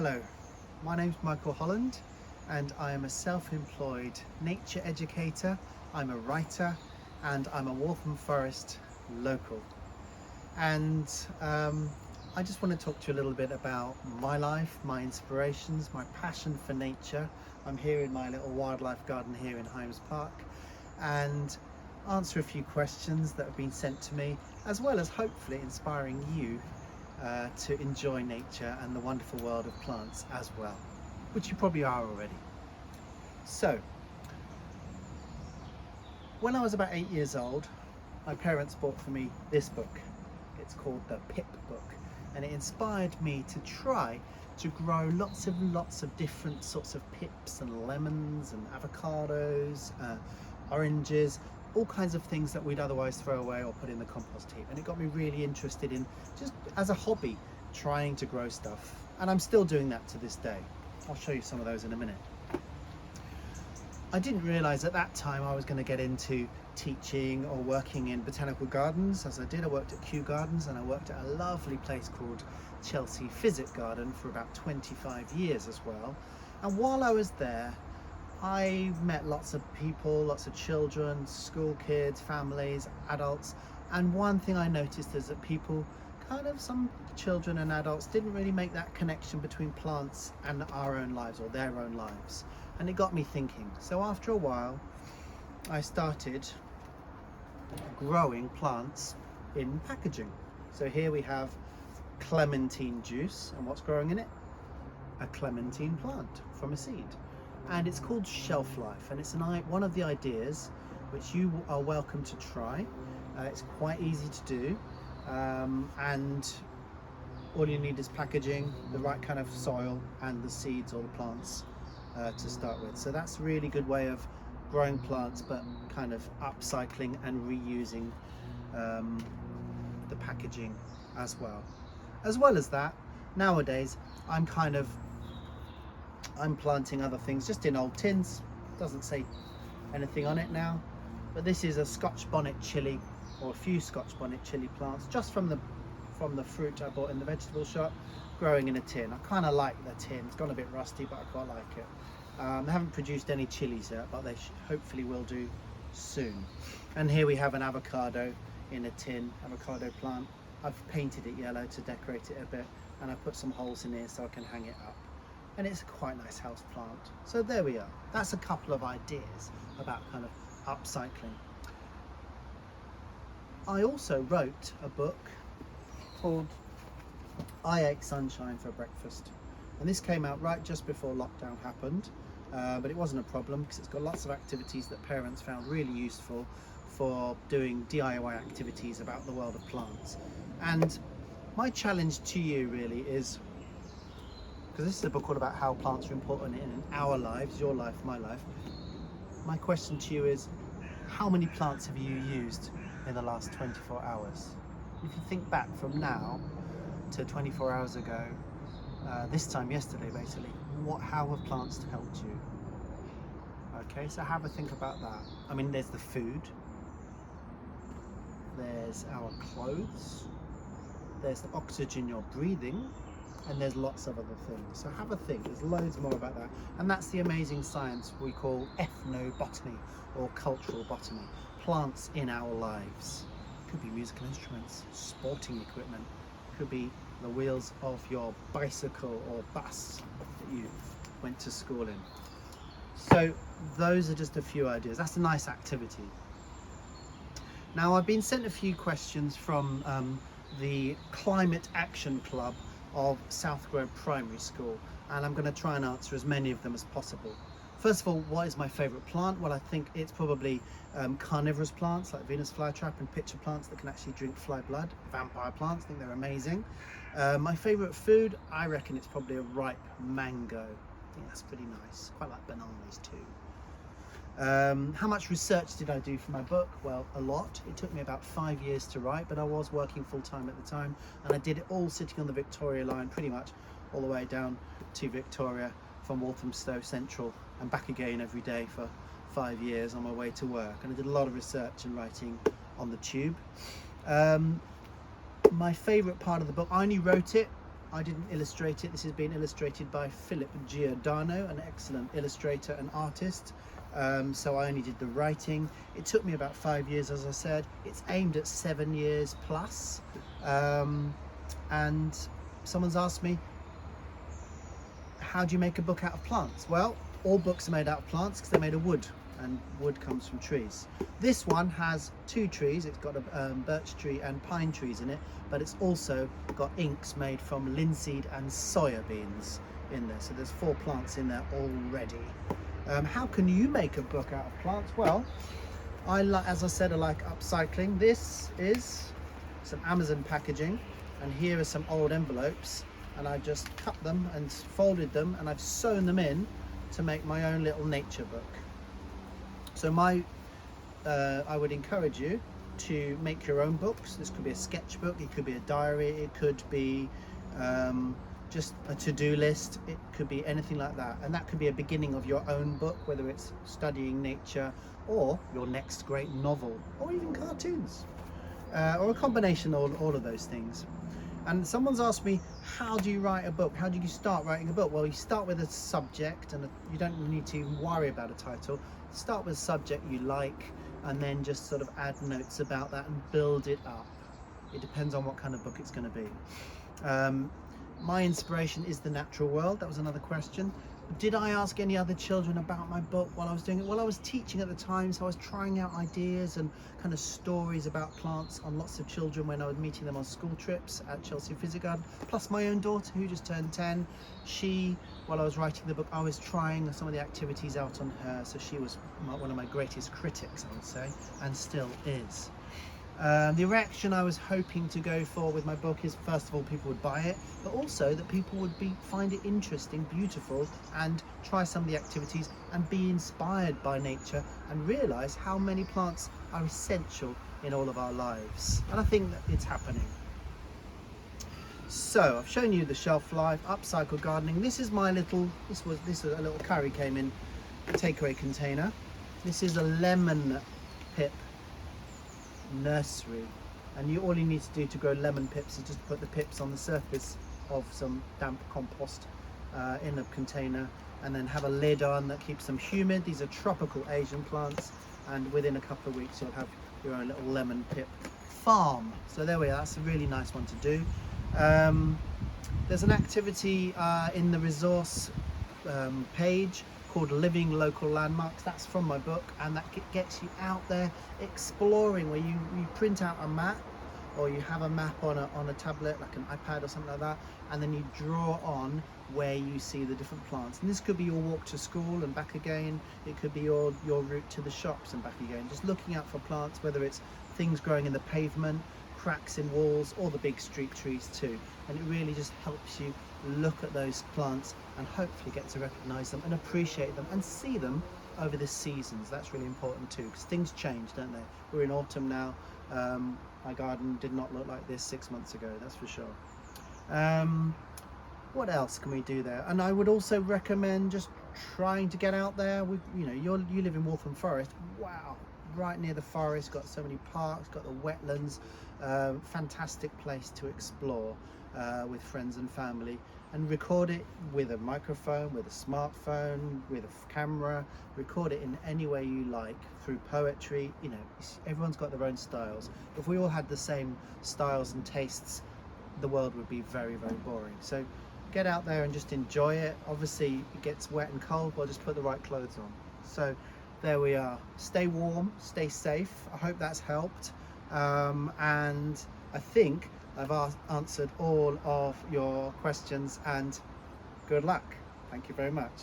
Hello, my name's Michael Holland and I am a self-employed nature educator, I'm a writer and I'm a Waltham Forest local. And I just want to talk to you a little bit about my life, my inspirations, my passion for nature. I'm here in my little wildlife garden here in Hymes Park and answer a few questions that have been sent to me, as well as hopefully inspiring you to enjoy nature and the wonderful world of plants as well, which you probably are already. So, when I was about 8 years old, my parents bought for me this book. It's called the Pip Book, and it inspired me to try to grow lots of different sorts of pips and lemons and avocados, oranges, all kinds of things that we'd otherwise throw away or put in the compost heap. And it got me really interested in, just as a hobby, trying to grow stuff. And I'm still doing that to this day. I'll show you some of those in a minute. I didn't realise at that time I was going to get into teaching or working in botanical gardens. As I did, I worked at Kew Gardens and I worked at a lovely place called Chelsea Physic Garden for about 25 years as well. And while I was there, I met lots of people, lots of children, school kids, families, adults, and one thing I noticed is that people, some children and adults, didn't really make that connection between plants and our own lives or their own lives, and it got me thinking. So after a while I started growing plants in packaging. So here we have clementine juice, and what's growing in it? A clementine plant from a seed. And it's called shelf life, and it's one of the ideas which you are welcome to try. It's quite easy to do, and all you need is packaging, the right kind of soil, and the seeds or the plants to start with. So that's a really good way of growing plants, but kind of upcycling and reusing the packaging as well. As well as that, nowadays I'm planting other things just in old tins. Doesn't say anything on it now, but this is a Scotch bonnet chilli, or a few Scotch bonnet chilli plants, just from the fruit I bought in the vegetable shop, growing in a tin. I kind of like the tin. It's gone a bit rusty, but I quite like it. They haven't produced any chilies yet, but they hopefully will do soon. And here we have an avocado in a tin, avocado plant. I've painted it yellow to decorate it a bit, and I put some holes in here so I can hang it up. And it's a quite nice house plant. So there we are. That's a couple of ideas about kind of upcycling. I also wrote a book called I Ate Sunshine for Breakfast, and this came out right just before lockdown happened, but it wasn't a problem because it's got lots of activities that parents found really useful for doing DIY activities about the world of plants. And my challenge to you really is, because this is a book all about how plants are important in our lives, your life, my life. My question to you is, how many plants have you used in the last 24 hours? If you think back from now to 24 hours ago, this time yesterday basically, how have plants helped you? Okay, so have a think about that. I mean, there's the food, there's our clothes, there's the oxygen you're breathing, and there's lots of other things. So have a think, there's loads more about that. And that's the amazing science we call ethnobotany, or cultural botany. Plants in our lives. Could be musical instruments, sporting equipment, could be the wheels of your bicycle or bus that you went to school in. So those are just a few ideas. That's a nice activity. Now, I've been sent a few questions from the Climate Action Club of South CoE Primary School, and I'm going to try and answer as many of them as possible. First of all, what is my favourite plant? Well, I think it's probably carnivorous plants like Venus flytrap and pitcher plants that can actually drink fly blood. Vampire plants, I think they're amazing. My favourite food, I reckon it's probably a ripe mango. I think that's pretty nice. Quite like bananas too. How much research did I do for my book? Well, a lot. It took me about 5 years to write, but I was working full-time at the time, and I did it all sitting on the Victoria line, pretty much all the way down to Victoria from Walthamstow Central and back again every day for 5 years on my way to work. And I did a lot of research and writing on the tube. My favourite part of the book, I only wrote it I didn't illustrate it. This has been illustrated by Philip Giordano, an excellent illustrator and artist. So I only did the writing. It took me about 5 years, as I said. It's aimed at 7 years plus. And someone's asked me, how do you make a book out of plants? Well, all books are made out of plants because they're made of wood, and wood comes from trees. This one has 2 trees. It's got a birch tree and pine trees in it, but it's also got inks made from linseed and soya beans in there. So there's 4 plants in there already. How can you make a book out of plants? Well, as I said, I like upcycling. This is some Amazon packaging, and here are some old envelopes, and I just cut them and folded them, and I've sewn them in to make my own little nature book. So I would encourage you to make your own books. This could be a sketchbook, it could be a diary, it could be just a to-do list, it could be anything like that. And that could be a beginning of your own book, whether it's studying nature or your next great novel, or even cartoons, or a combination of all of those things. And someone's asked me, how do you write a book? How do you start writing a book? Well, you start with a subject, and you don't need to even worry about a title. Start with a subject you like, and then just sort of add notes about that and build it up. It depends on what kind of book it's going to be. My inspiration is the natural world. That was another question. Did I ask any other children about my book while I was doing it? Well, I was teaching at the time, so I was trying out ideas and kind of stories about plants on lots of children when I was meeting them on school trips at Chelsea Physic Garden, plus my own daughter who just turned 10. While I was writing the book, I was trying some of the activities out on her, so she was one of my greatest critics, I would say, and still is. The reaction I was hoping to go for with my book is, first of all, people would buy it, but also that people would find it interesting, beautiful, and try some of the activities and be inspired by nature and realise how many plants are essential in all of our lives. And I think that it's happening. So I've shown you the shelf life, upcycle gardening. This is this was a little curry came in a takeaway container. This is a lemon Pip Nursery, and all you need to do to grow lemon pips is just put the pips on the surface of some damp compost in a container, and then have a lid on that keeps them humid. These are tropical Asian plants, and within a couple of weeks you'll have your own little lemon pip farm. So there we are. That's a really nice one to do. There's an activity in the resource page called Living Local Landmarks. That's from my book, and that gets you out there exploring, where you print out a map, or you have a map on a tablet like an iPad or something like that, and then you draw on where you see the different plants. And this could be your walk to school and back again. It could be your route to the shops and back again. Just looking out for plants, whether it's things growing in the pavement, cracks in walls, or the big street trees too. And it really just helps you look at those plants and hopefully get to recognize them and appreciate them and see them over the seasons. That's really important too, because things change, don't they? We're in autumn now. My garden did not look like this 6 months ago, that's for sure. What else can we do there? And I would also recommend just trying to get out there. You live in Waltham Forest. Wow, right near the forest, got so many parks, got the wetlands. Fantastic place to explore with friends and family, and record it with a microphone, with a smartphone, with a camera. Record it in any way you like, through poetry. Everyone's got their own styles. If we all had the same styles and tastes, the world would be very, very boring. So get out there and just enjoy it. Obviously it gets wet and cold, but just put the right clothes on. So there we are. Stay warm, stay safe. I hope that's helped. And I think I've answered all of your questions, and good luck. Thank you very much.